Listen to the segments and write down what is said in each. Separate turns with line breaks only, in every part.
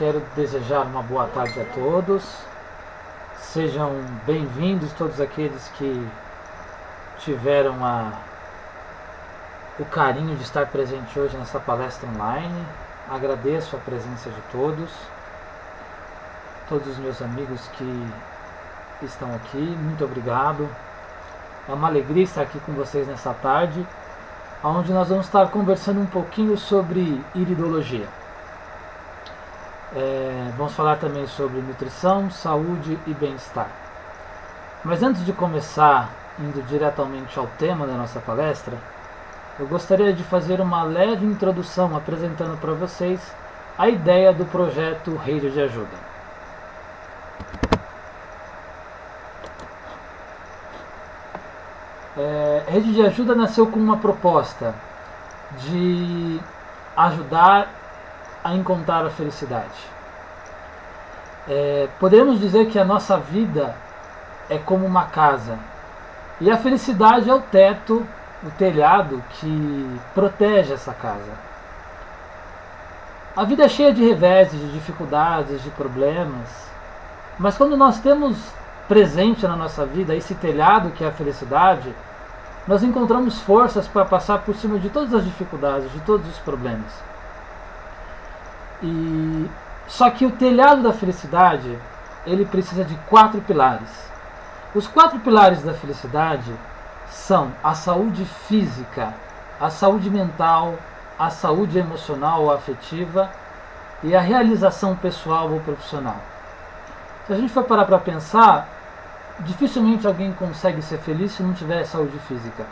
quero desejar uma boa tarde a todos. Sejam bem-vindos todos aqueles que tiveram o carinho de estar presente hoje nessa palestra online. Agradeço a presença de todos os meus amigos que estão aqui, muito obrigado. É uma alegria estar aqui com vocês nessa tarde, onde nós vamos estar conversando um pouquinho sobre iridologia. Vamos falar também sobre nutrição, saúde e bem-estar. Mas antes de começar, indo diretamente ao tema da nossa palestra, eu gostaria de fazer uma leve introdução apresentando para vocês a ideia do projeto Rede de Ajuda. Rede de Ajuda nasceu com uma proposta de ajudar a encontrar a felicidade. Podemos dizer que a nossa vida é como uma casa, e a felicidade é o teto, o telhado que protege essa casa. A vida é cheia de reveses, de dificuldades, de problemas, mas quando nós temos presente na nossa vida esse telhado que é a felicidade, nós encontramos forças para passar por cima de todas as dificuldades, de todos os problemas. Só que o telhado da felicidade, ele precisa de 4 pilares. Os 4 pilares da felicidade são a saúde física, a saúde mental, a saúde emocional ou afetiva e a realização pessoal ou profissional. Se a gente for parar para pensar, dificilmente alguém consegue ser feliz se não tiver saúde física.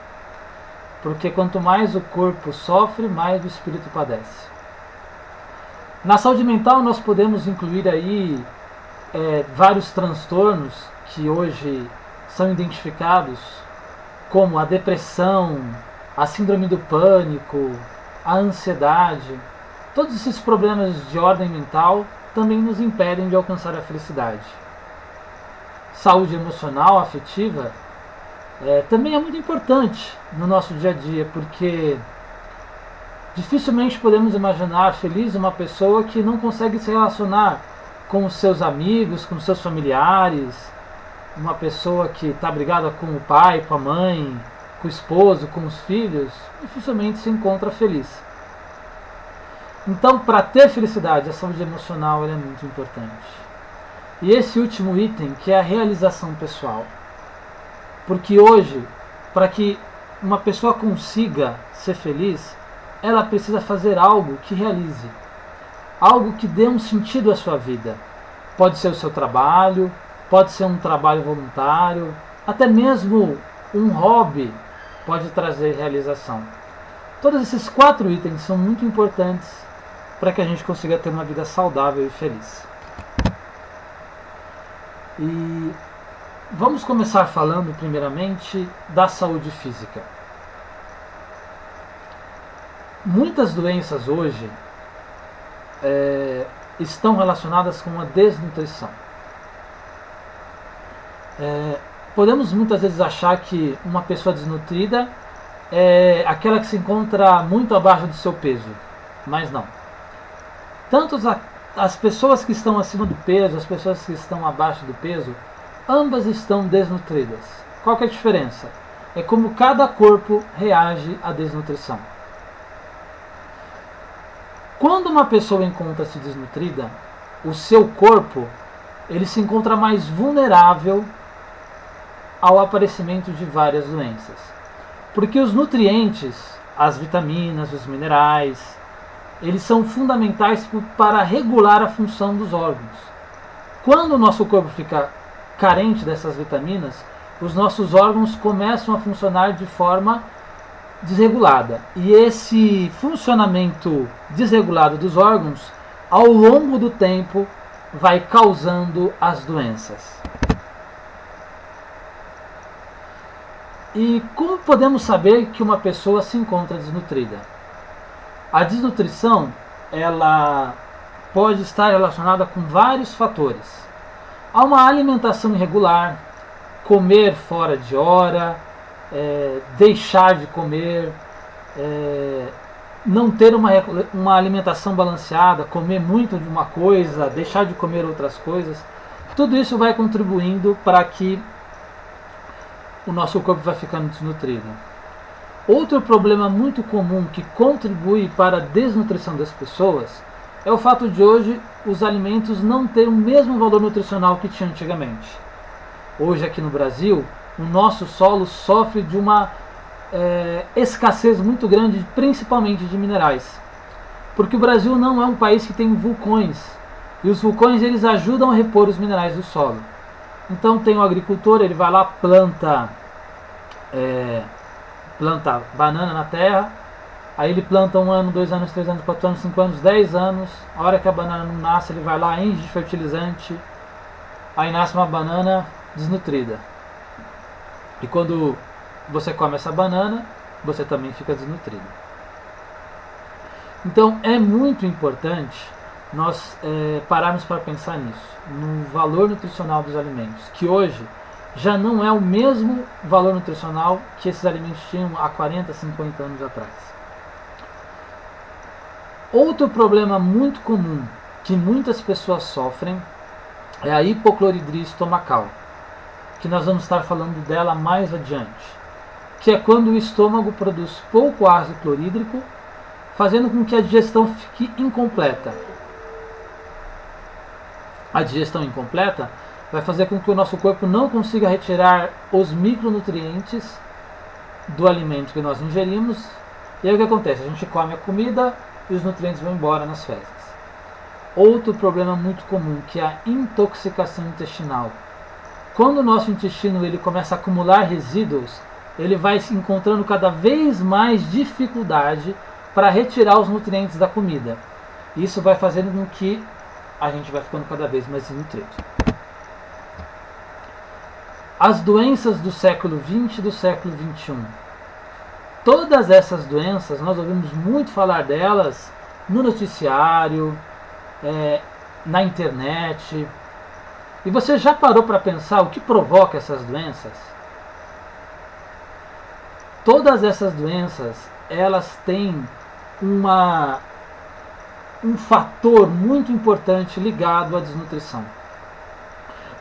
Porque quanto mais o corpo sofre, mais o espírito padece. Na saúde mental nós podemos incluir aí vários transtornos que hoje são identificados, como a depressão, a síndrome do pânico, a ansiedade. Todos esses problemas de ordem mental também nos impedem de alcançar a felicidade. Saúde emocional, afetiva, também é muito importante no nosso dia a dia, porque dificilmente podemos imaginar feliz uma pessoa que não consegue se relacionar com os seus amigos, com os seus familiares, uma pessoa que está brigada com o pai, com a mãe, com o esposo, com os filhos, dificilmente se encontra feliz. Então, para ter felicidade, a saúde emocional é muito importante. E esse último item, que é a realização pessoal. Porque hoje, para que uma pessoa consiga ser feliz, ela precisa fazer algo que realize, algo que dê um sentido à sua vida. Pode ser o seu trabalho, pode ser um trabalho voluntário, até mesmo um hobby pode trazer realização. Todos esses 4 itens são muito importantes para que a gente consiga ter uma vida saudável e feliz. E vamos começar falando primeiramente da saúde física. Muitas doenças hoje estão relacionadas com a desnutrição. Podemos muitas vezes achar que uma pessoa desnutrida é aquela que se encontra muito abaixo do seu peso, mas não. Tanto as pessoas que estão acima do peso, as pessoas que estão abaixo do peso, ambas estão desnutridas. Qual que é a diferença? É como cada corpo reage à desnutrição. Quando uma pessoa encontra-se desnutrida, o seu corpo ele se encontra mais vulnerável ao aparecimento de várias doenças. Porque os nutrientes, as vitaminas, os minerais, eles são fundamentais para regular a função dos órgãos. Quando o nosso corpo fica carente dessas vitaminas, os nossos órgãos começam a funcionar de forma desregulada. E esse funcionamento desregulado dos órgãos, ao longo do tempo, vai causando as doenças. E como podemos saber que uma pessoa se encontra desnutrida? A desnutrição, ela pode estar relacionada com vários fatores. Há uma alimentação irregular, comer fora de hora, deixar de comer, não ter uma alimentação balanceada, comer muito de uma coisa, deixar de comer outras coisas, tudo isso vai contribuindo para que o nosso corpo vai ficando desnutrido. Outro problema muito comum que contribui para a desnutrição das pessoas é o fato de hoje os alimentos não terem o mesmo valor nutricional que tinha antigamente. Hoje aqui no Brasil, o nosso solo sofre de uma escassez muito grande, principalmente de minerais. Porque o Brasil não é um país que tem vulcões, e os vulcões eles ajudam a repor os minerais do solo. Então tem o agricultor, ele vai lá, planta banana na terra, aí ele planta 1 ano, 2 anos, 3 anos, 4 anos, 5 anos, 10 anos, a hora que a banana não nasce, ele vai lá, enche de fertilizante, aí nasce uma banana desnutrida. E quando você come essa banana, você também fica desnutrido. Então é muito importante nós pararmos para pensar nisso, no valor nutricional dos alimentos, que hoje já não é o mesmo valor nutricional que esses alimentos tinham há 40, 50 anos atrás. Outro problema muito comum que muitas pessoas sofrem é a hipocloridria estomacal, que nós vamos estar falando dela mais adiante, que é quando o estômago produz pouco ácido clorídrico, fazendo com que a digestão fique incompleta. A digestão incompleta vai fazer com que o nosso corpo não consiga retirar os micronutrientes do alimento que nós ingerimos. E aí o que acontece? A gente come a comida e os nutrientes vão embora nas fezes. Outro problema muito comum, que é a intoxicação intestinal. Quando o nosso intestino ele começa a acumular resíduos, ele vai se encontrando cada vez mais dificuldade para retirar os nutrientes da comida. Isso vai fazendo com que a gente vai ficando cada vez mais desnutrido. As doenças do século XX e do século XXI. Todas essas doenças, nós ouvimos muito falar delas no noticiário, na internet. E você já parou para pensar o que provoca essas doenças? Todas essas doenças, elas têm um fator muito importante ligado à desnutrição.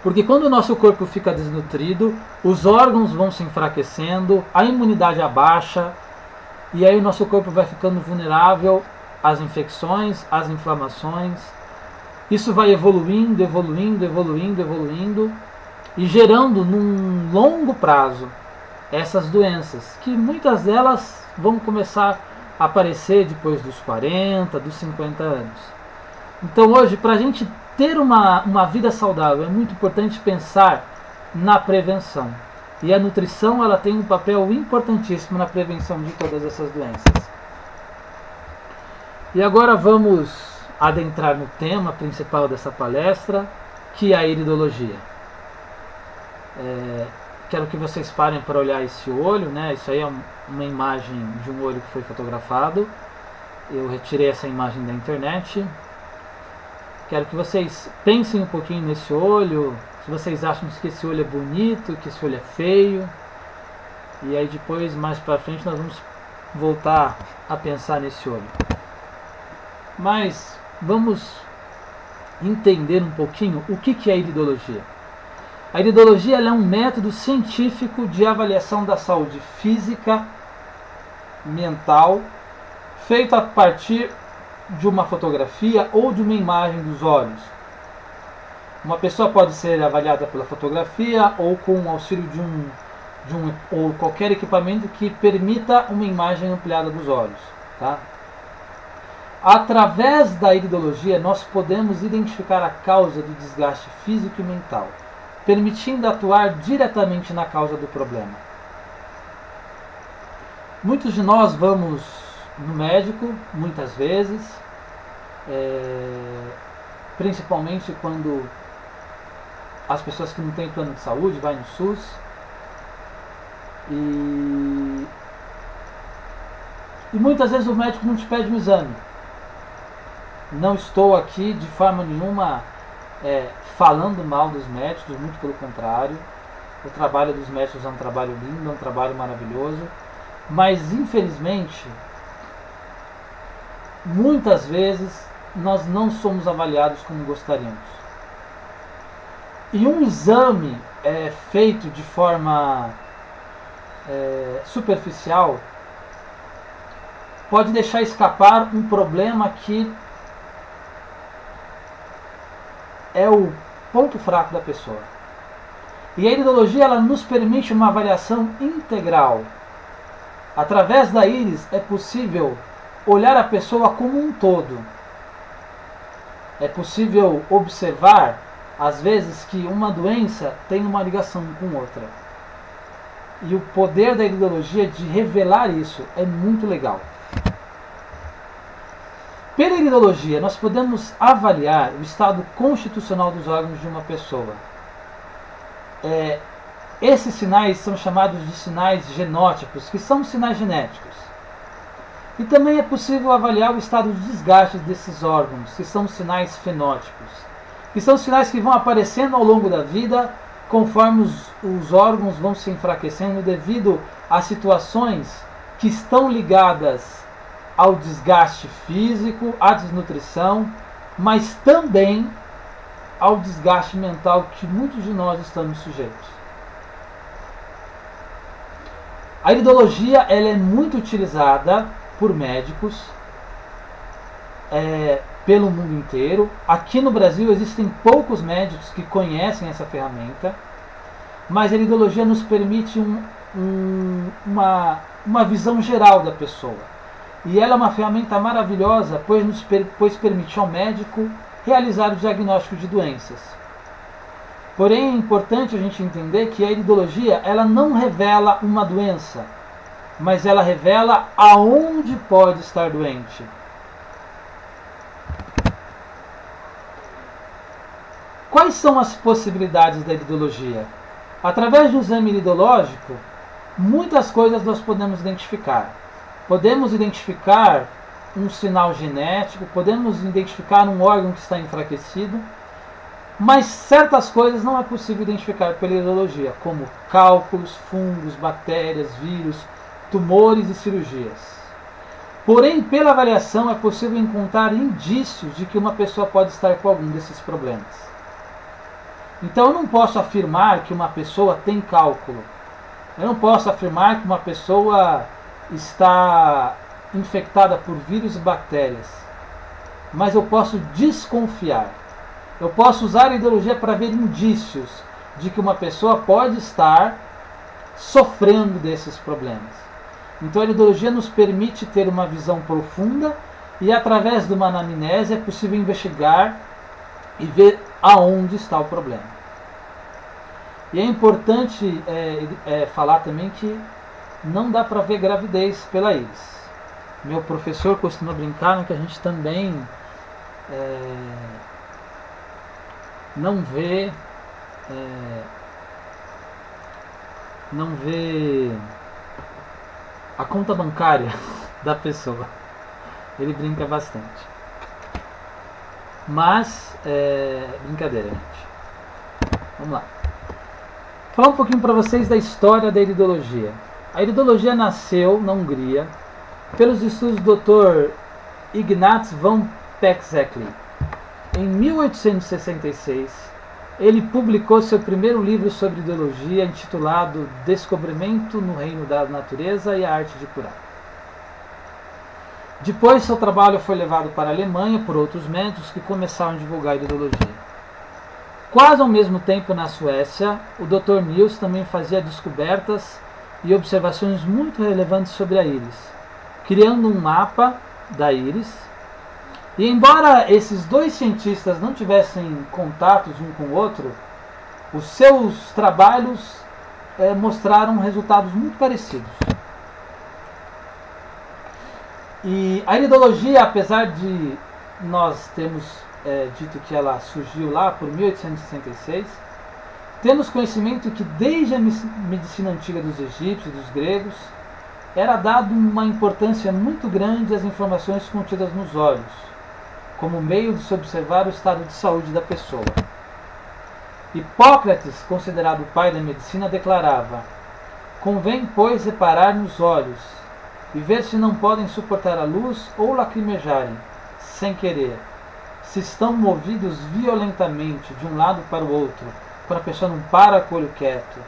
Porque quando o nosso corpo fica desnutrido, os órgãos vão se enfraquecendo, a imunidade abaixa, e aí o nosso corpo vai ficando vulnerável às infecções, às inflamações. Isso vai evoluindo, e gerando num longo prazo essas doenças, que muitas delas vão começar a aparecer depois dos 40, dos 50 anos. Então hoje, para a gente ter uma vida saudável, é muito importante pensar na prevenção. E a nutrição ela tem um papel importantíssimo na prevenção de todas essas doenças. E agora vamos adentrar no tema principal dessa palestra, que é a iridologia. Quero que vocês parem para olhar esse olho, né? Isso aí é uma imagem de um olho que foi fotografado. Eu retirei essa imagem da internet. Quero que vocês pensem um pouquinho nesse olho, se vocês acham que esse olho é bonito, que esse olho é feio. E aí depois, mais para frente, nós vamos voltar a pensar nesse olho. Mas vamos entender um pouquinho o que é a iridologia. A iridologia ela é um método científico de avaliação da saúde física, mental, feito a partir de uma fotografia ou de uma imagem dos olhos. Uma pessoa pode ser avaliada pela fotografia ou com o auxílio ou qualquer equipamento que permita uma imagem ampliada dos olhos. Tá? Através da iridologia, nós podemos identificar a causa do desgaste físico e mental, permitindo atuar diretamente na causa do problema. Muitos de nós vamos no médico, muitas vezes, principalmente quando as pessoas que não têm plano de saúde vão no SUS, e muitas vezes o médico não te pede um exame. Não estou aqui de forma nenhuma falando mal dos médicos, muito pelo contrário. O trabalho dos médicos é um trabalho lindo, é um trabalho maravilhoso, mas infelizmente muitas vezes nós não somos avaliados como gostaríamos. E um exame feito de forma superficial pode deixar escapar um problema que é o ponto fraco da pessoa. E a iridologia ela nos permite uma avaliação integral. Através da íris é possível olhar a pessoa como um todo. É possível observar, às vezes, que uma doença tem uma ligação com outra. E o poder da iridologia de revelar isso é muito legal. Pela iridologia, nós podemos avaliar o estado constitucional dos órgãos de uma pessoa. Esses sinais são chamados de sinais genótipos, que são sinais genéticos. E também é possível avaliar o estado de desgaste desses órgãos, que são sinais fenótipos, que são sinais que vão aparecendo ao longo da vida, conforme os órgãos vão se enfraquecendo devido a situações que estão ligadas ao desgaste físico, à desnutrição, mas também ao desgaste mental que muitos de nós estamos sujeitos. A iridologia ela é muito utilizada por médicos pelo mundo inteiro. Aqui no Brasil existem poucos médicos que conhecem essa ferramenta, mas a iridologia nos permite uma visão geral da pessoa. E ela é uma ferramenta maravilhosa, pois permite ao médico realizar o diagnóstico de doenças. Porém, é importante a gente entender que a iridologia ela não revela uma doença, mas ela revela aonde pode estar doente. Quais são as possibilidades da iridologia? Através do exame iridológico, muitas coisas nós podemos identificar. Podemos identificar um sinal genético, podemos identificar um órgão que está enfraquecido, mas certas coisas não é possível identificar pela iridologia, como cálculos, fungos, bactérias, vírus, tumores e cirurgias. Porém, pela avaliação é possível encontrar indícios de que uma pessoa pode estar com algum desses problemas. Então eu não posso afirmar que uma pessoa tem cálculo. Eu não posso afirmar que uma pessoa está infectada por vírus e bactérias. Mas eu posso desconfiar. Eu posso usar a iridologia para ver indícios de que uma pessoa pode estar sofrendo desses problemas. Então a iridologia nos permite ter uma visão profunda e através de uma anamnese é possível investigar e ver aonde está o problema. E é importante falar também que não dá para ver gravidez pela íris. Meu professor costuma brincar que a gente também não vê a conta bancária da pessoa. Ele brinca bastante. Mas, brincadeira, gente. Vamos lá. Falar um pouquinho para vocês da história da iridologia. A iridologia nasceu na Hungria pelos estudos do Dr. Ignaz von Peczekli. Em 1866, ele publicou seu primeiro livro sobre iridologia, intitulado Descobrimento no Reino da Natureza e a Arte de Curar. Depois, seu trabalho foi levado para a Alemanha por outros médicos que começaram a divulgar a iridologia. Quase ao mesmo tempo, na Suécia, o Dr. Niels também fazia descobertas e observações muito relevantes sobre a íris, criando um mapa da íris. E embora esses dois cientistas não tivessem contatos um com o outro, os seus trabalhos mostraram resultados muito parecidos. E a iridologia, apesar de nós termos dito que ela surgiu lá por 1866, temos conhecimento que desde a medicina antiga dos egípcios e dos gregos era dado uma importância muito grande às informações contidas nos olhos, como meio de se observar o estado de saúde da pessoa. Hipócrates, considerado o pai da medicina, declarava: convém, pois, reparar nos olhos, e ver se não podem suportar a luz ou lacrimejarem, sem querer. Se estão movidos violentamente de um lado para o outro, quando a pessoa não para com o olho quieto,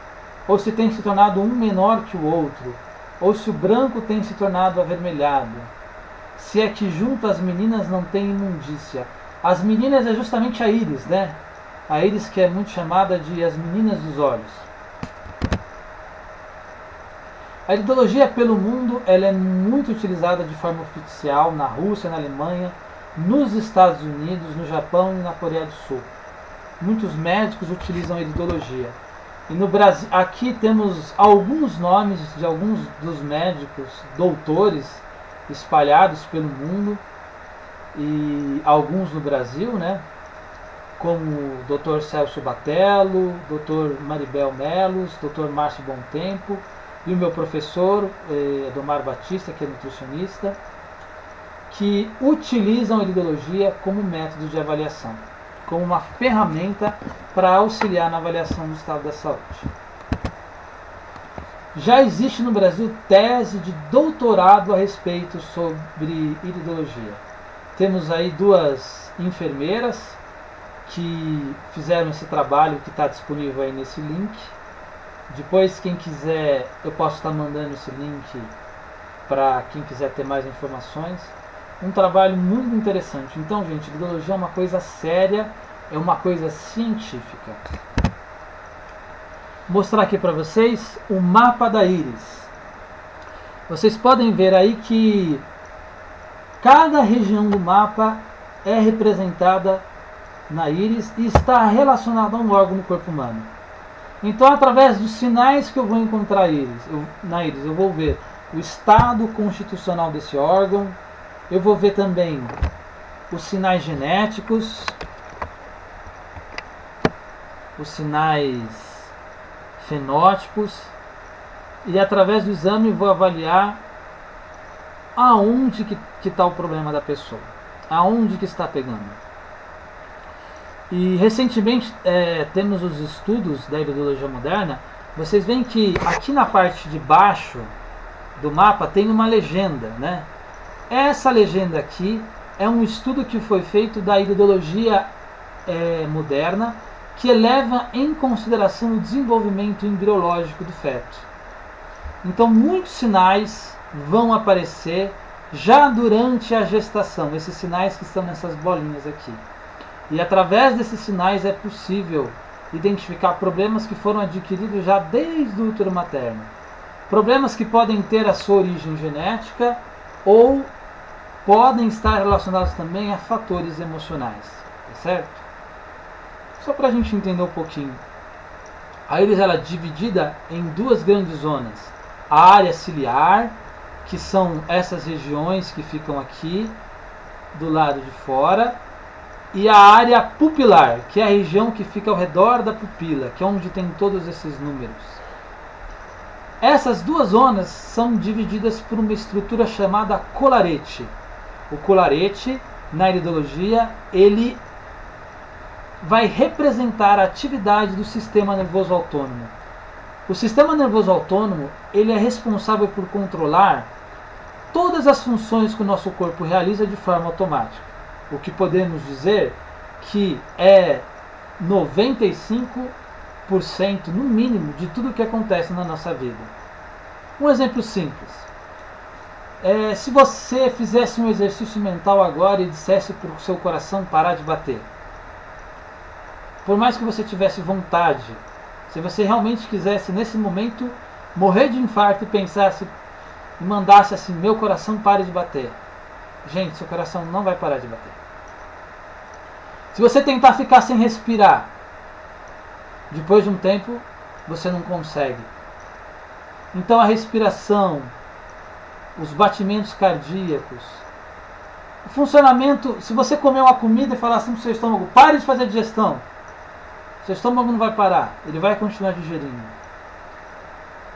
ou se tem se tornado um menor que o outro, ou se o branco tem se tornado avermelhado. Se é que junto às meninas não tem imundícia. As meninas é justamente a íris, né? A íris que é muito chamada de as meninas dos olhos. A iridologia pelo mundo ela é muito utilizada de forma oficial na Rússia, na Alemanha, nos Estados Unidos, no Japão e na Coreia do Sul. Muitos médicos utilizam a iridologia. E no Brasil, aqui temos alguns nomes de alguns dos médicos, doutores, espalhados pelo mundo, e alguns no Brasil, né? Como o Dr. Celso Batello, Dr. Maribel Melos, Dr. Márcio Bontempo, e o meu professor, Adomar Batista, que é nutricionista, que utilizam a iridologia como método de avaliação, como uma ferramenta para auxiliar na avaliação do estado da saúde. Já existe no Brasil tese de doutorado a respeito sobre iridologia. Temos aí duas enfermeiras que fizeram esse trabalho que está disponível aí nesse link. Depois, quem quiser, eu posso estar mandando esse link para quem quiser ter mais informações. Um trabalho muito interessante. Então, gente, iridologia é uma coisa séria, é uma coisa científica. Vou mostrar aqui para vocês o mapa da íris. Vocês podem ver aí que cada região do mapa é representada na íris e está relacionada a um órgão do corpo humano. Então, através dos sinais que eu vou encontrar na íris, eu vou ver o estado constitucional desse órgão, eu vou ver também os sinais genéticos, os sinais fenótipos, e através do exame vou avaliar aonde que está o problema da pessoa, aonde que está pegando. E recentemente temos os estudos da iridologia moderna. Vocês veem que aqui na parte de baixo do mapa tem uma legenda, né? Essa legenda aqui é um estudo que foi feito da iridologia moderna, que leva em consideração o desenvolvimento embriológico do feto. Então muitos sinais vão aparecer já durante a gestação, esses sinais que estão nessas bolinhas aqui. E através desses sinais é possível identificar problemas que foram adquiridos já desde o útero materno. Problemas que podem ter a sua origem genética ou podem estar relacionados também a fatores emocionais, tá certo? Só para a gente entender um pouquinho. A íris ela é dividida em duas grandes zonas. A área ciliar, que são essas regiões que ficam aqui do lado de fora, e a área pupilar, que é a região que fica ao redor da pupila, que é onde tem todos esses números. Essas duas zonas são divididas por uma estrutura chamada colarete. O colarete, na iridologia, ele vai representar a atividade do sistema nervoso autônomo. O sistema nervoso autônomo ele é responsável por controlar todas as funções que o nosso corpo realiza de forma automática. O que podemos dizer que é 95% no mínimo de tudo que acontece na nossa vida. Um exemplo simples. Se você fizesse um exercício mental agora e dissesse para o seu coração parar de bater, por mais que você tivesse vontade, se você realmente quisesse nesse momento morrer de infarto e pensasse e mandasse assim, meu coração pare de bater, gente, seu coração não vai parar de bater. Se você tentar ficar sem respirar, depois de um tempo, você não consegue. Então a respiração, os batimentos cardíacos, o funcionamento, se você comer uma comida e falar assim para o seu estômago, pare de fazer digestão, seu estômago não vai parar, ele vai continuar digerindo.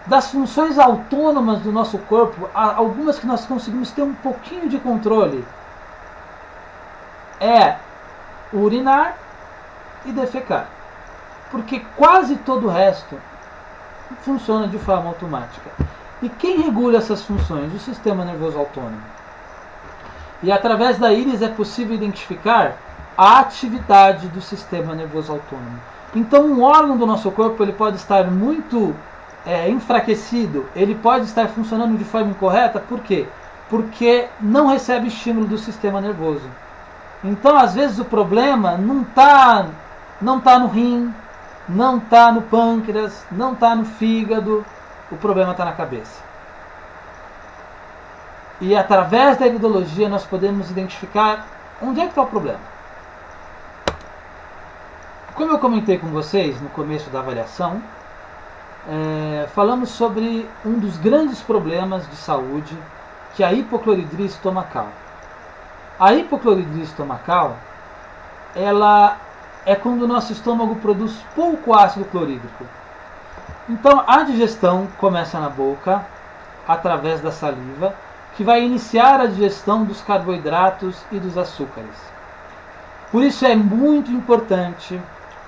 Das funções autônomas do nosso corpo, há algumas que nós conseguimos ter um pouquinho de controle. É urinar e defecar. Porque quase todo o resto funciona de forma automática. E quem regula essas funções? O sistema nervoso autônomo. E através da íris é possível identificar a atividade do sistema nervoso autônomo. Então um órgão do nosso corpo ele pode estar muito enfraquecido, ele pode estar funcionando de forma incorreta, por quê? Porque não recebe estímulo do sistema nervoso. Então às vezes o problema não está no rim, não está no pâncreas, não está no fígado, o problema está na cabeça. E através da iridologia nós podemos identificar onde é que está o problema. Como eu comentei com vocês no começo da avaliação, falamos sobre um dos grandes problemas de saúde, que é a hipocloridria estomacal. A hipocloridria estomacal, ela é quando o nosso estômago produz pouco ácido clorídrico. Então a digestão começa na boca, através da saliva, que vai iniciar a digestão dos carboidratos e dos açúcares. Por isso é muito importante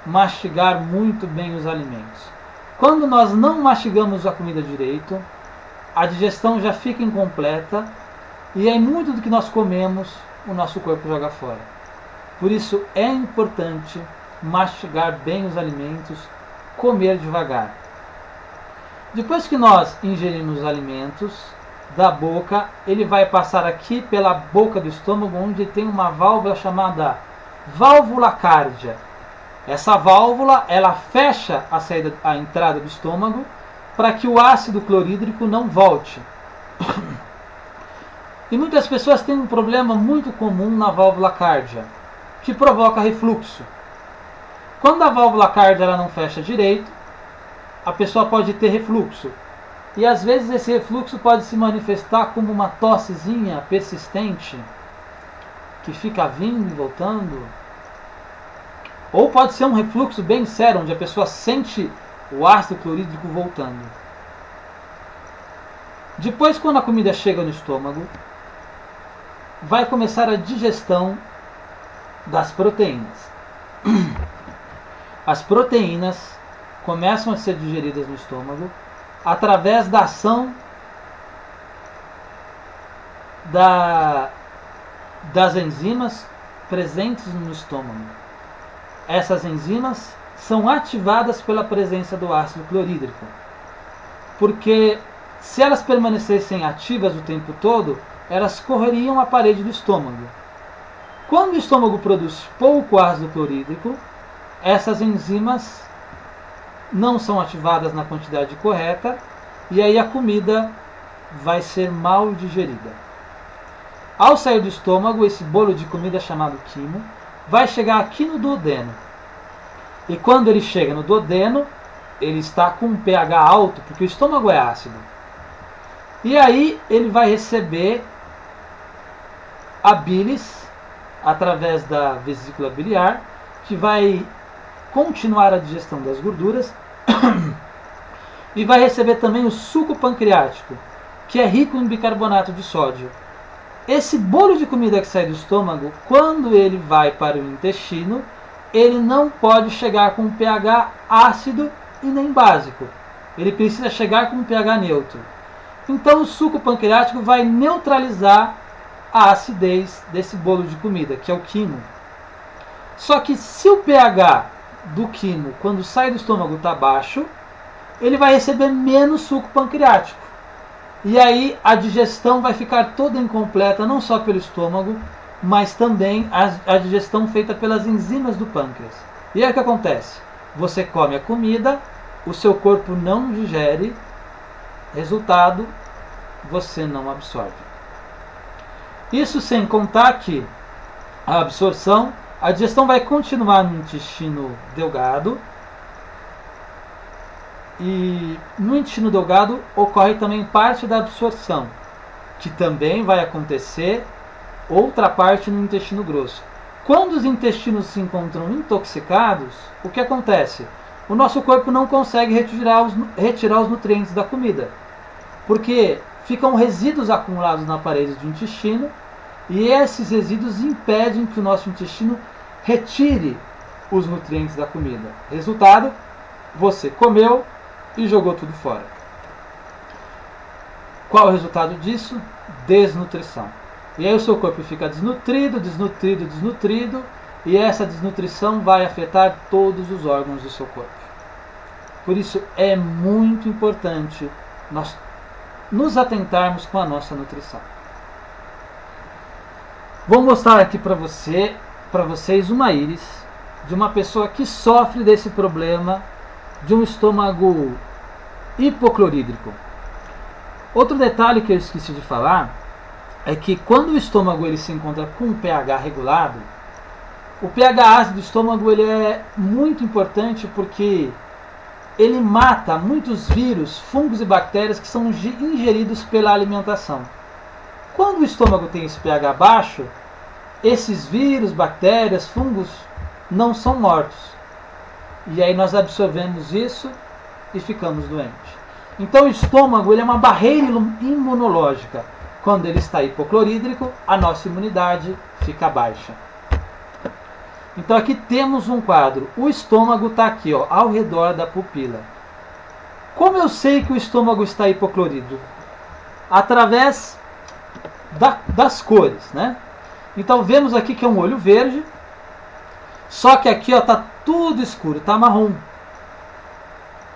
mastigar muito bem os alimentos. Quando nós não mastigamos a comida direito, a digestão já fica incompleta e aí muito do que nós comemos, o nosso corpo joga fora. Por isso é importante mastigar bem os alimentos, comer devagar. Depois que nós ingerimos os alimentos, da boca, ele vai passar aqui pela boca do estômago, onde tem uma válvula chamada válvula cárdia. Essa válvula, ela fecha a entrada do estômago para que o ácido clorídrico não volte. E muitas pessoas têm um problema muito comum na válvula cárdia, que provoca refluxo. Quando a válvula cárdia ela não fecha direito, a pessoa pode ter refluxo. E às vezes esse refluxo pode se manifestar como uma tossezinha persistente, que fica vindo e voltando. Ou pode ser um refluxo bem sério, onde a pessoa sente o ácido clorídrico voltando. Depois, quando a comida chega no estômago, vai começar a digestão das proteínas. As proteínas começam a ser digeridas no estômago através da ação das enzimas presentes no estômago. Essas enzimas são ativadas pela presença do ácido clorídrico, porque se elas permanecessem ativas o tempo todo, elas correriam a parede do estômago. Quando o estômago produz pouco ácido clorídrico, essas enzimas não são ativadas na quantidade correta e aí a comida vai ser mal digerida. Ao sair do estômago, esse bolo de comida chamado quimo vai chegar aqui no duodeno. E quando ele chega no duodeno, ele está com um pH alto, porque o estômago é ácido. E aí ele vai receber a bilis através da vesícula biliar, que vai continuar a digestão das gorduras e vai receber também o suco pancreático, que é rico em bicarbonato de sódio. Esse bolo de comida que sai do estômago, quando ele vai para o intestino, ele não pode chegar com um pH ácido e nem básico. Ele precisa chegar com um pH neutro. Então o suco pancreático vai neutralizar a acidez desse bolo de comida, que é o quimo. Só que se o pH do quimo, quando sai do estômago, está baixo, ele vai receber menos suco pancreático. E aí a digestão vai ficar toda incompleta, não só pelo estômago, mas também a digestão feita pelas enzimas do pâncreas. E aí o que acontece? Você come a comida, o seu corpo não digere, resultado, você não absorve. Isso sem contar que a absorção, a digestão vai continuar no intestino delgado, e no intestino delgado ocorre também parte da absorção, que também vai acontecer outra parte no intestino grosso. Quando os intestinos se encontram intoxicados, o que acontece? O nosso corpo não consegue retirar os nutrientes da comida, porque ficam resíduos acumulados na parede do intestino, e esses resíduos impedem que o nosso intestino retire os nutrientes da comida. Resultado, você comeu e jogou tudo fora. qual é o resultado disso? Desnutrição. E aí o seu corpo fica desnutrido, desnutrido, desnutrido, e essa desnutrição vai afetar todos os órgãos do seu corpo. Por isso é muito importante nós nos atentarmos com a nossa nutrição. Vou mostrar aqui para vocês uma íris de uma pessoa que sofre desse problema de um estômago hipoclorídrico. Outro detalhe que eu esqueci de falar é que quando o estômago ele se encontra com um pH regulado, o pH ácido do estômago ele é muito importante porque ele mata muitos vírus, fungos e bactérias que são ingeridos pela alimentação. Quando o estômago tem esse pH baixo, esses vírus, bactérias, fungos não são mortos. E aí nós absorvemos isso e ficamos doentes. Então o estômago ele é uma barreira imunológica. Quando ele está hipoclorídrico, a nossa imunidade fica baixa. Então aqui temos um quadro. O estômago está aqui, ó, ao redor da pupila. Como eu sei que o estômago está hipoclorídrico? Através das cores, né? Então vemos aqui que é um olho verde, só que aqui está tudo escuro, está marrom.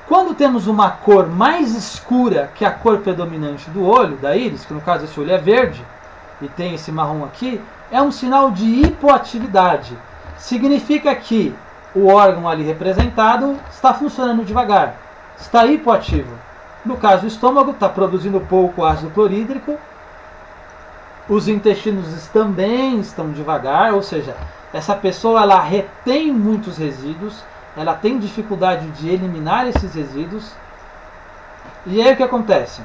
Quando temos uma cor mais escura que a cor predominante do olho, da íris, que no caso esse olho é verde, e tem esse marrom aqui, é um sinal de hipoatividade. Significa que o órgão ali representado está funcionando devagar, está hipoativo. No caso do estômago, está produzindo pouco ácido clorídrico, os intestinos também estão devagar, ou seja, essa pessoa ela retém muitos resíduos, ela tem dificuldade de eliminar esses resíduos. E aí o que acontece?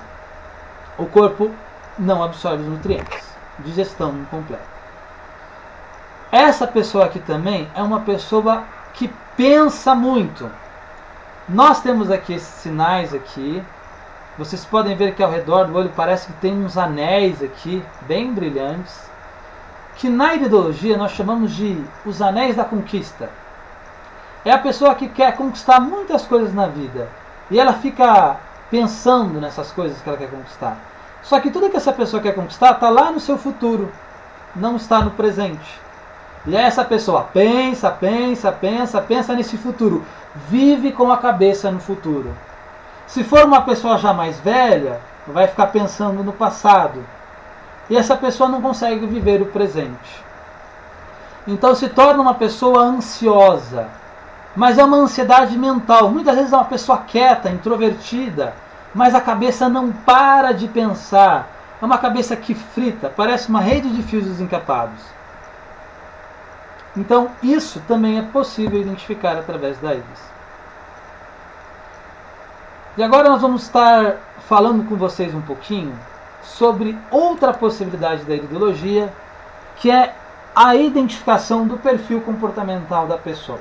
O corpo não absorve os nutrientes, digestão incompleta. Essa pessoa aqui também é uma pessoa que pensa muito. Nós temos aqui esses sinais aqui. Vocês podem ver que ao redor do olho parece que tem uns anéis aqui, bem brilhantes, que na iridologia nós chamamos de os anéis da conquista. É a pessoa que quer conquistar muitas coisas na vida. E ela fica pensando nessas coisas que ela quer conquistar. Só que tudo que essa pessoa quer conquistar está lá no seu futuro, não está no presente. E aí essa pessoa pensa, pensa, pensa, pensa nesse futuro. Vive com a cabeça no futuro. Se for uma pessoa já mais velha, vai ficar pensando no passado. E essa pessoa não consegue viver o presente. Então se torna uma pessoa ansiosa. Mas é uma ansiedade mental. Muitas vezes é uma pessoa quieta, introvertida, mas a cabeça não para de pensar. É uma cabeça que frita, parece uma rede de fios desencapados. Então isso também é possível identificar através da íris. E agora nós vamos estar falando com vocês um pouquinho sobre outra possibilidade da iridologia, que é a identificação do perfil comportamental da pessoa.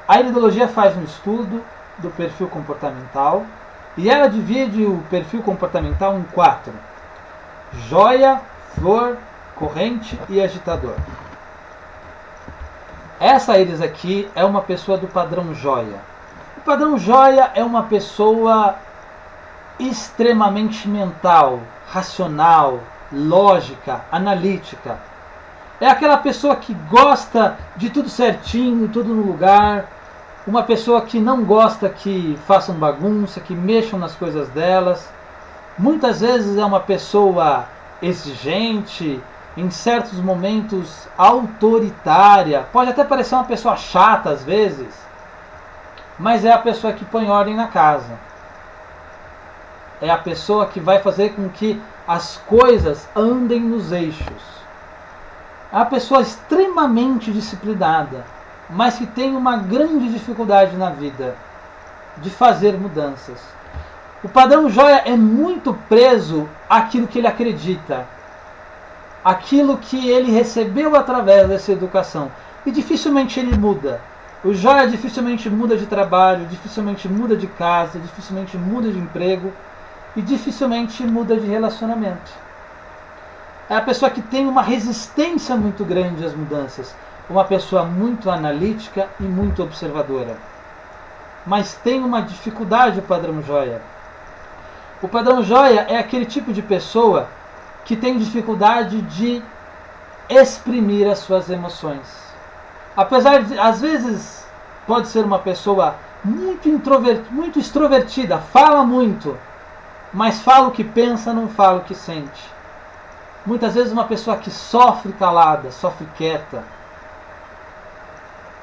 A iridologia faz um estudo do perfil comportamental e ela divide o perfil comportamental em 4: joia, flor, corrente e agitador. Essa íris aqui é uma pessoa do padrão joia. O padrão joia é uma pessoa extremamente mental, racional, lógica, analítica. É aquela pessoa que gosta de tudo certinho, tudo no lugar. Uma pessoa que não gosta que façam bagunça, que mexam nas coisas delas. Muitas vezes é uma pessoa exigente, em certos momentos autoritária. Pode até parecer uma pessoa chata às vezes, mas é a pessoa que põe ordem na casa. É a pessoa que vai fazer com que as coisas andem nos eixos. É uma pessoa extremamente disciplinada, mas que tem uma grande dificuldade na vida de fazer mudanças. O padrão joia é muito preso àquilo que ele acredita, aquilo que ele recebeu através dessa educação, e dificilmente ele muda. O joia dificilmente muda de trabalho, dificilmente muda de casa, dificilmente muda de emprego e dificilmente muda de relacionamento. É a pessoa que tem uma resistência muito grande às mudanças, uma pessoa muito analítica e muito observadora. Mas tem uma dificuldade o padrão joia. O padrão joia é aquele tipo de pessoa que tem dificuldade de exprimir as suas emoções. Apesar de, às vezes, pode ser uma pessoa muito extrovertida, fala muito, mas fala o que pensa, não fala o que sente. Muitas vezes uma pessoa que sofre calada, sofre quieta,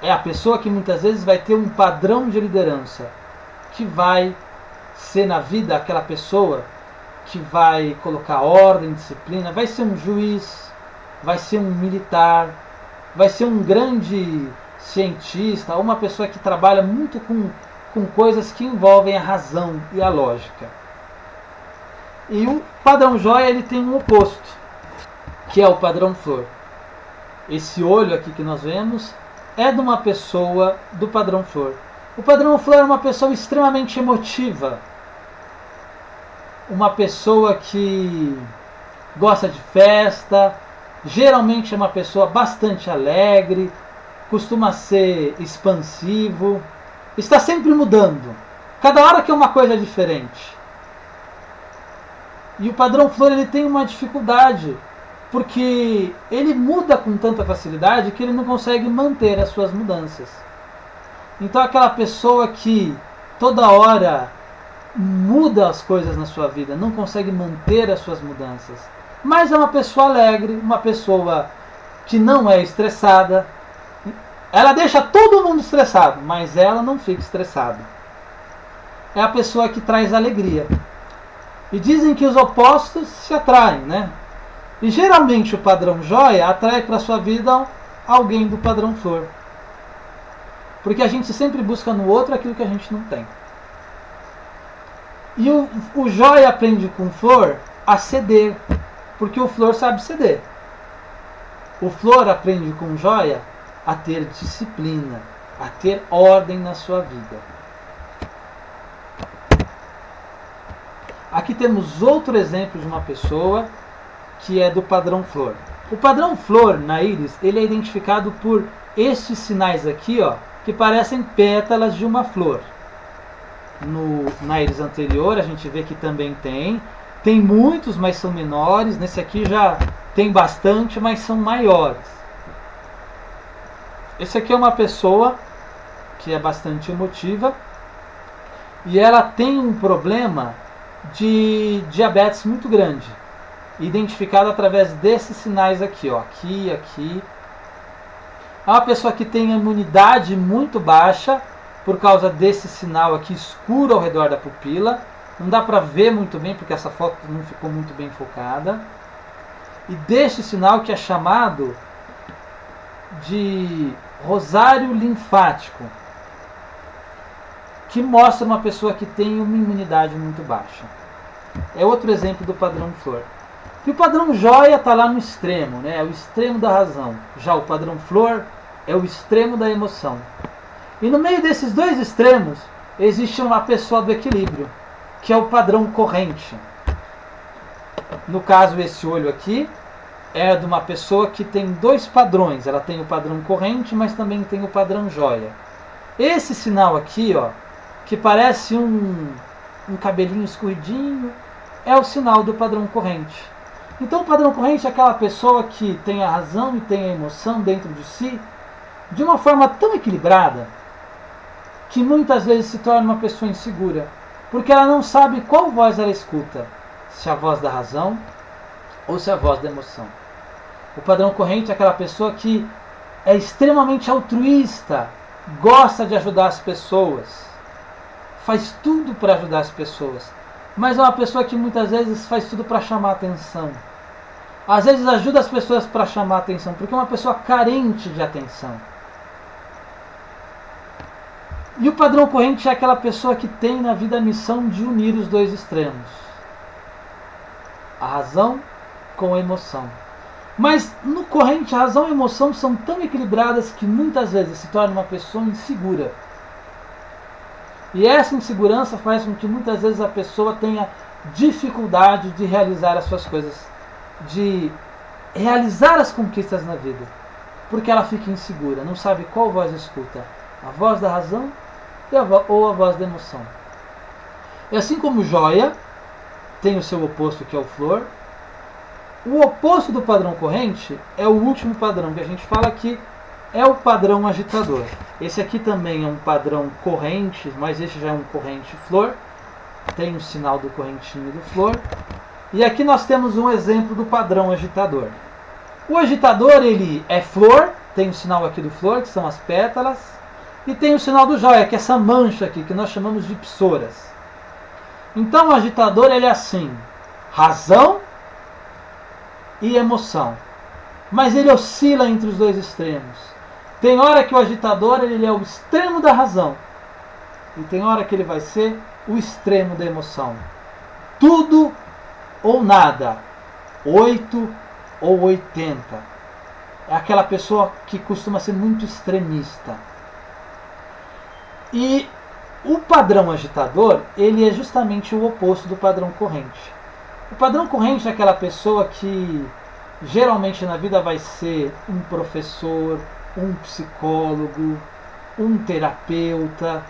é a pessoa que muitas vezes vai ter um padrão de liderança, que vai ser na vida aquela pessoa que vai colocar ordem, disciplina, vai ser um juiz, vai ser um militar, vai ser um grande cientista, uma pessoa que trabalha muito com coisas que envolvem a razão e a lógica. E o padrão joia, ele tem um oposto, que é o padrão flor. Esse olho aqui que nós vemos é de uma pessoa do padrão flor. O padrão flor é uma pessoa extremamente emotiva, uma pessoa que gosta de festa, geralmente é uma pessoa bastante alegre, costuma ser expansivo, está sempre mudando, cada hora que é uma coisa diferente. E o padrão flor, ele tem uma dificuldade, porque ele muda com tanta facilidade que ele não consegue manter as suas mudanças. Então aquela pessoa que toda hora muda as coisas na sua vida, não consegue manter as suas mudanças, mas é uma pessoa alegre, uma pessoa que não é estressada. Ela deixa todo mundo estressado, mas ela não fica estressada. É a pessoa que traz alegria. E dizem que os opostos se atraem, né? E geralmente o padrão joia atrai para a sua vida alguém do padrão flor. Porque a gente sempre busca no outro aquilo que a gente não tem. E o joia aprende com flor a ceder, porque o flor sabe ceder. O flor aprende com joia a ter disciplina, a ter ordem na sua vida. Aqui temos outro exemplo de uma pessoa que é do padrão flor. O padrão flor na íris, ele é identificado por estes sinais aqui, ó, que parecem pétalas de uma flor. Na íris anterior a gente vê que também tem muitos, mas são menores. Nesse aqui já tem bastante, mas são maiores. Esse aqui é uma pessoa que é bastante emotiva e ela tem um problema de diabetes muito grande, identificado através desses sinais aqui, ó, aqui. É uma pessoa que tem a imunidade muito baixa por causa desse sinal aqui escuro ao redor da pupila. Não dá para ver muito bem porque essa foto não ficou muito bem focada. E deste sinal que é chamado de rosário linfático, que mostra uma pessoa que tem uma imunidade muito baixa. É outro exemplo do padrão flor. E o padrão joia está lá no extremo, né? É o extremo da razão. Já o padrão flor é o extremo da emoção. E no meio desses dois extremos existe uma pessoa do equilíbrio, que é o padrão corrente. No caso, esse olho aqui é de uma pessoa que tem dois padrões. Ela tem o padrão corrente, mas também tem o padrão joia. Esse sinal aqui, ó, que parece um cabelinho escorridinho, é o sinal do padrão corrente. Então o padrão corrente é aquela pessoa que tem a razão e tem a emoção dentro de si de uma forma tão equilibrada que muitas vezes se torna uma pessoa insegura, porque ela não sabe qual voz ela escuta, se a voz da razão ou se a voz da emoção. O padrão corrente é aquela pessoa que é extremamente altruísta, gosta de ajudar as pessoas, faz tudo para ajudar as pessoas, mas é uma pessoa que muitas vezes faz tudo para chamar atenção. Às vezes ajuda as pessoas para chamar atenção, porque é uma pessoa carente de atenção. E o padrão corrente é aquela pessoa que tem na vida a missão de unir os dois extremos, a razão com a emoção. Mas no corrente, a razão e a emoção são tão equilibradas que muitas vezes se torna uma pessoa insegura. E essa insegurança faz com que muitas vezes a pessoa tenha dificuldade de realizar as suas coisas, de realizar as conquistas na vida, porque ela fica insegura, não sabe qual voz escuta, a voz da razão ou a voz da emoção. E assim como joia, tem o seu oposto, que é o flor. O oposto do padrão corrente é o último padrão, que a gente fala que é o padrão agitador. Esse aqui também é um padrão corrente, mas esse já é um corrente flor. Tem o sinal do correntinho do flor. E aqui nós temos um exemplo do padrão agitador. O agitador, ele é flor, tem o sinal aqui do flor, que são as pétalas, e tem o sinal do joia, que é essa mancha aqui, que nós chamamos de psoras. Então o agitador, ele é assim, razão e emoção. Mas ele oscila entre os dois extremos. Tem hora que o agitador, ele é o extremo da razão, e tem hora que ele vai ser o extremo da emoção. Tudo ou nada, 8 ou 80. É aquela pessoa que costuma ser muito extremista. E o padrão agitador, ele é justamente o oposto do padrão corrente. O padrão corrente é aquela pessoa que geralmente na vida vai ser um professor, um psicólogo, um terapeuta.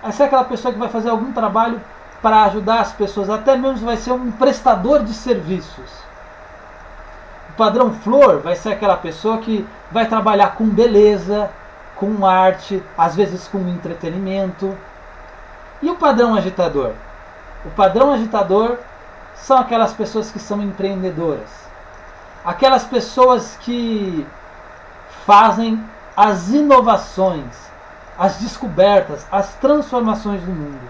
Essa é aquela pessoa que vai fazer algum trabalho para ajudar as pessoas, até mesmo vai ser um prestador de serviços. O padrão flor vai ser aquela pessoa que vai trabalhar com beleza, com arte, às vezes com entretenimento. E o padrão agitador? O padrão agitador são aquelas pessoas que são empreendedoras. Aquelas pessoas que fazem as inovações, as descobertas, as transformações do mundo.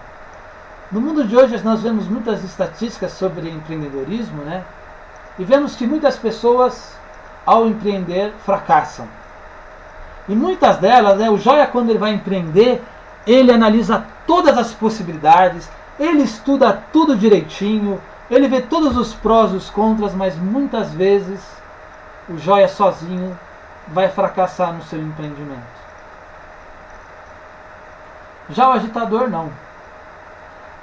No mundo de hoje nós vemos muitas estatísticas sobre empreendedorismo, né? E vemos que muitas pessoas, ao empreender, fracassam. E muitas delas, o joia, quando ele vai empreender, ele analisa todas as possibilidades, ele estuda tudo direitinho, ele vê todos os prós e os contras, mas muitas vezes o joia sozinho vai fracassar no seu empreendimento. Já o agitador não.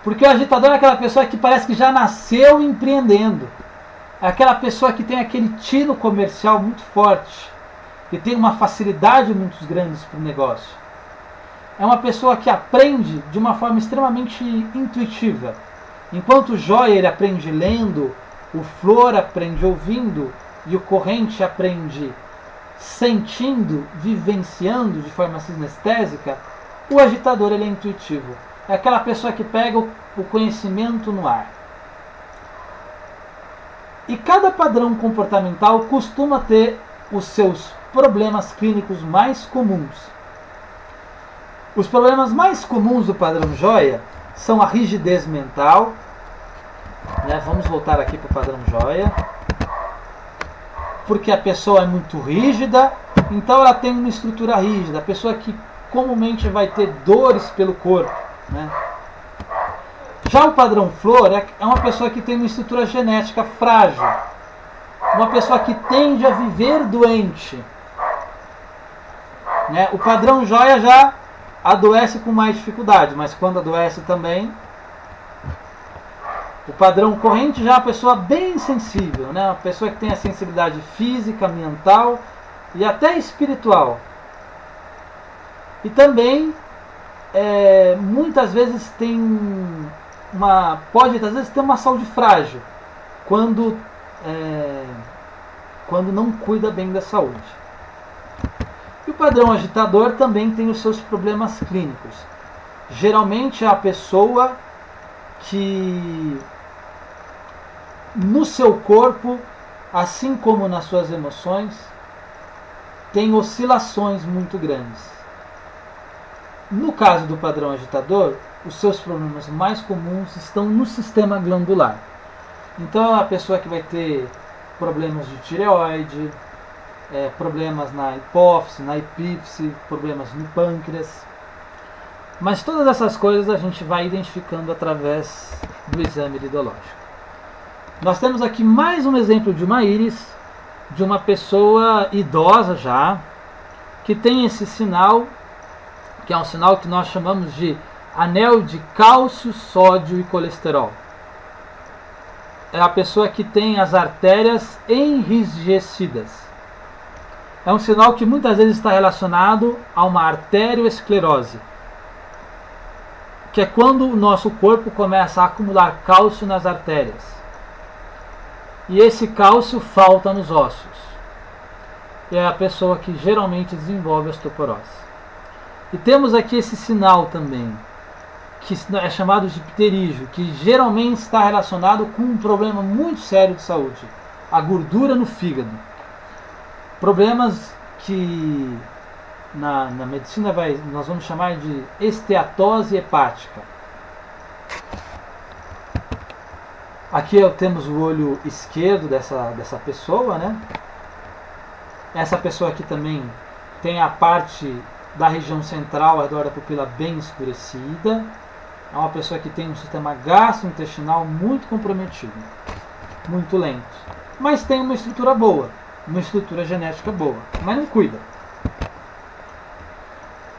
Porque o agitador é aquela pessoa que parece que já nasceu empreendendo. É aquela pessoa que tem aquele tino comercial muito forte, que tem uma facilidade muito grande para o negócio. É uma pessoa que aprende de uma forma extremamente intuitiva. Enquanto o joia ele aprende lendo, o flor aprende ouvindo e o corrente aprende sentindo, vivenciando de forma sinestésica, o agitador ele é intuitivo. É aquela pessoa que pega o conhecimento no ar. E cada padrão comportamental costuma ter os seus problemas clínicos mais comuns. Os problemas mais comuns do padrão joia são a rigidez mental. Vamos voltar aqui para o padrão joia. Porque a pessoa é muito rígida, então ela tem uma estrutura rígida. A pessoa que comumente vai ter dores pelo corpo. Já o padrão flor é uma pessoa que tem uma estrutura genética frágil. Uma pessoa que tende a viver doente. O padrão joia já adoece com mais dificuldade, mas quando adoece também. O padrão corrente já é uma pessoa bem sensível, uma pessoa que tem a sensibilidade física, mental e até espiritual. E também muitas vezes pode às vezes ter uma saúde frágil quando não cuida bem da saúde. E o padrão agitador também tem os seus problemas clínicos. Geralmente é a pessoa que no seu corpo, assim como nas suas emoções, tem oscilações muito grandes. No caso do padrão agitador, os seus problemas mais comuns estão no sistema glandular. Então é a pessoa que vai ter problemas de tireoide, problemas na hipófise, na epífise, problemas no pâncreas. Mas todas essas coisas a gente vai identificando através do exame iridológico. Nós temos aqui mais um exemplo de uma íris, de uma pessoa idosa já, que tem esse sinal, que é um sinal que nós chamamos de anel de cálcio, sódio e colesterol. É a pessoa que tem as artérias enrijecidas. É um sinal que muitas vezes está relacionado a uma arteriosclerose. que é quando o nosso corpo começa a acumular cálcio nas artérias. E esse cálcio falta nos ossos. E é a pessoa que geralmente desenvolve osteoporose. E temos aqui esse sinal também, que é chamado de pterígio, que geralmente está relacionado com um problema muito sério de saúde, a gordura no fígado. Problemas que na medicina nós vamos chamar de esteatose hepática. Aqui temos o olho esquerdo dessa pessoa, né? Essa pessoa aqui também tem a parte da região central ao redor da pupila bem escurecida. É uma pessoa que tem um sistema gastrointestinal muito comprometido, muito lento. Mas tem uma estrutura boa, uma estrutura genética boa, mas não cuida.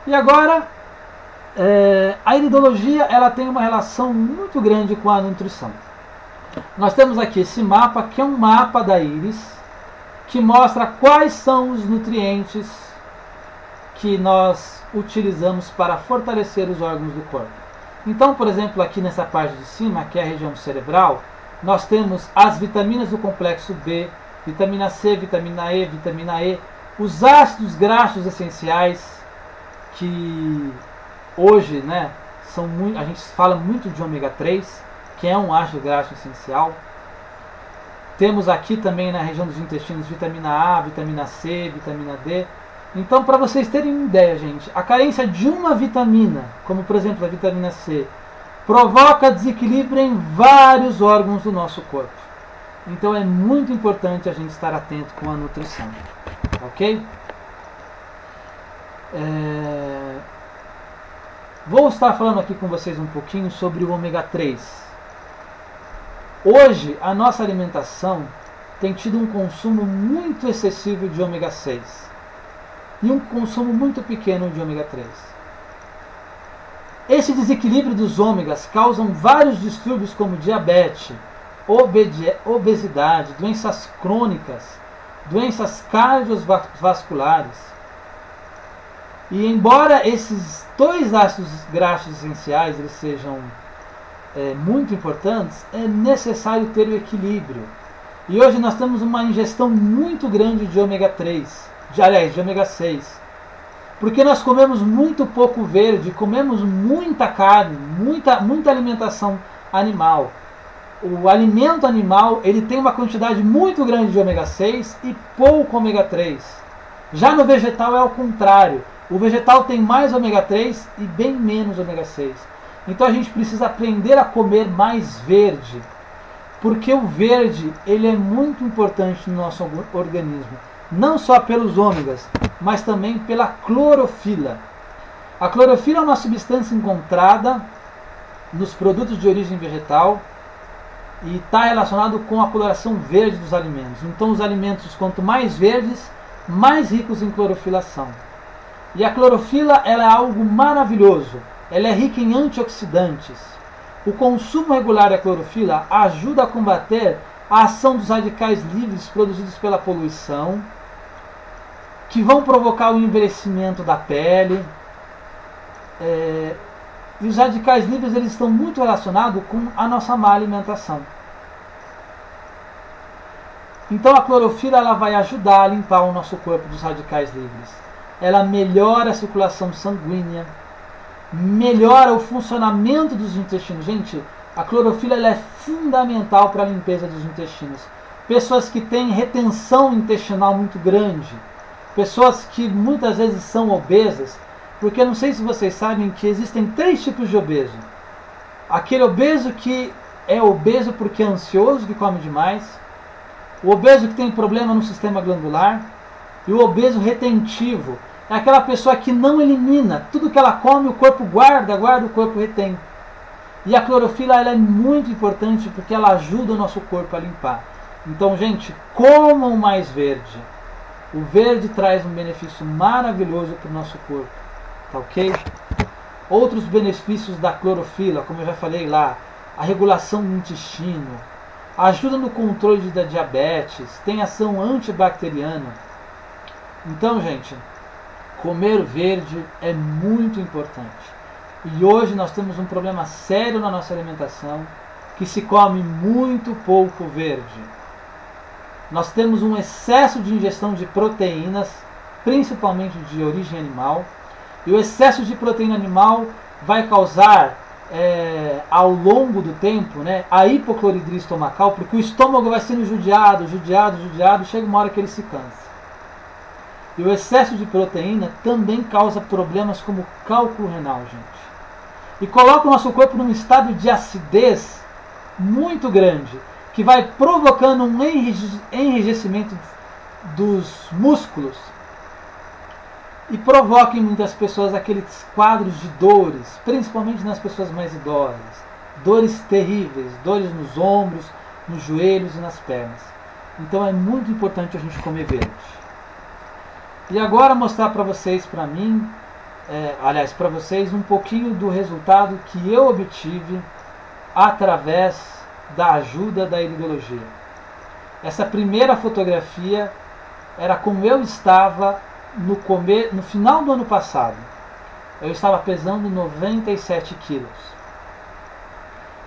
E agora, a iridologia ela tem uma relação muito grande com a nutrição. Nós temos aqui esse mapa, que é um mapa da íris, que mostra quais são os nutrientes que nós utilizamos para fortalecer os órgãos do corpo. Então, por exemplo, aqui nessa parte de cima, que é a região cerebral, nós temos as vitaminas do complexo B, vitamina C, vitamina E, vitamina E, os ácidos graxos essenciais, que hoje, né, a gente fala muito de ômega 3, que é um ácido graxo essencial. Temos aqui também na região dos intestinos vitamina A, vitamina C, vitamina D. Então, para vocês terem uma ideia, gente, a carência de uma vitamina, como por exemplo a vitamina C, provoca desequilíbrio em vários órgãos do nosso corpo. Então é muito importante a gente estar atento com a nutrição, ok? Vou estar falando aqui com vocês um pouquinho sobre o ômega 3. Hoje, a nossa alimentação tem tido um consumo muito excessivo de ômega 6 e um consumo muito pequeno de ômega 3. Esse desequilíbrio dos ômegas causam vários distúrbios como diabetes, obesidade, doenças crônicas, doenças cardiovasculares. E embora esses dois ácidos graxos essenciais eles sejam muito importantes, é necessário ter o equilíbrio. E hoje nós temos uma ingestão muito grande de ômega 3, de ômega 6. Porque nós comemos muito pouco verde, comemos muita carne, muita alimentação animal. O alimento animal ele tem uma quantidade muito grande de ômega 6 e pouco ômega 3. Já no vegetal é ao contrário. O vegetal tem mais ômega 3 e bem menos ômega 6. Então a gente precisa aprender a comer mais verde. Porque o verde ele é muito importante no nosso organismo. Não só pelos ômegas, mas também pela clorofila. A clorofila é uma substância encontrada nos produtos de origem vegetal e está relacionado com a coloração verde dos alimentos. Então os alimentos, quanto mais verdes, mais ricos em clorofila são. E a clorofila ela é algo maravilhoso. Ela é rica em antioxidantes. O consumo regular da clorofila ajuda a combater a ação dos radicais livres produzidos pela poluição, que vão provocar o envelhecimento da pele. E os radicais livres eles estão muito relacionados com a nossa má alimentação. Então a clorofila ela vai ajudar a limpar o nosso corpo dos radicais livres. Ela melhora a circulação sanguínea, melhora o funcionamento dos intestinos. Gente, a clorofila ela é fundamental para a limpeza dos intestinos. Pessoas que têm retenção intestinal muito grande, pessoas que muitas vezes são obesas, porque não sei se vocês sabem que existem 3 tipos de obeso. Aquele obeso que é obeso porque é ansioso, que come demais, o obeso que tem problema no sistema glandular e o obeso retentivo. É aquela pessoa que não elimina, tudo que ela come o corpo guarda, o corpo retém. E a clorofila ela é muito importante porque ela ajuda o nosso corpo a limpar. Então, gente, comam mais verde. O verde traz um benefício maravilhoso para o nosso corpo, tá ok? Outros benefícios da clorofila, como eu já falei lá, a regulação do intestino, ajuda no controle da diabetes, tem ação antibacteriana. Então, gente, comer verde é muito importante. E hoje nós temos um problema sério na nossa alimentação, que se come muito pouco verde. Nós temos um excesso de ingestão de proteínas, principalmente de origem animal, e o excesso de proteína animal vai causar, ao longo do tempo, né, a hipocloridria estomacal, porque o estômago vai sendo judiado, chega uma hora que ele se cansa. E o excesso de proteína também causa problemas como cálculo renal, gente. E coloca o nosso corpo num estado de acidez muito grande, que vai provocando um enrijecimento dos músculos e provoca em muitas pessoas aqueles quadros de dores, principalmente nas pessoas mais idosas, dores terríveis, dores nos ombros, nos joelhos e nas pernas. Então é muito importante a gente comer verde. E agora mostrar para vocês, para vocês um pouquinho do resultado que eu obtive através da ajuda da iridologia. Essa primeira fotografia era como eu estava no final do ano passado. Eu estava pesando 97 quilos.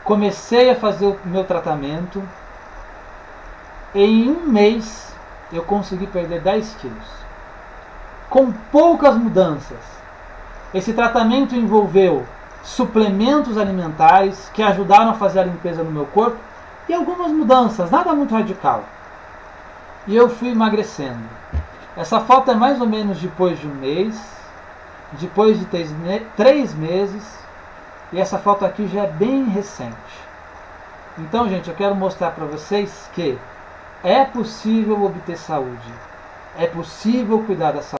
Comecei a fazer o meu tratamento. Em um mês eu consegui perder 10 quilos. Com poucas mudanças. Esse tratamento envolveu suplementos alimentares que ajudaram a fazer a limpeza no meu corpo e algumas mudanças, nada muito radical. E eu fui emagrecendo. Essa foto é mais ou menos depois de um mês, depois de 3 meses, e essa foto aqui já é bem recente. Então, gente, eu quero mostrar para vocês que é possível obter saúde, é possível cuidar da saúde.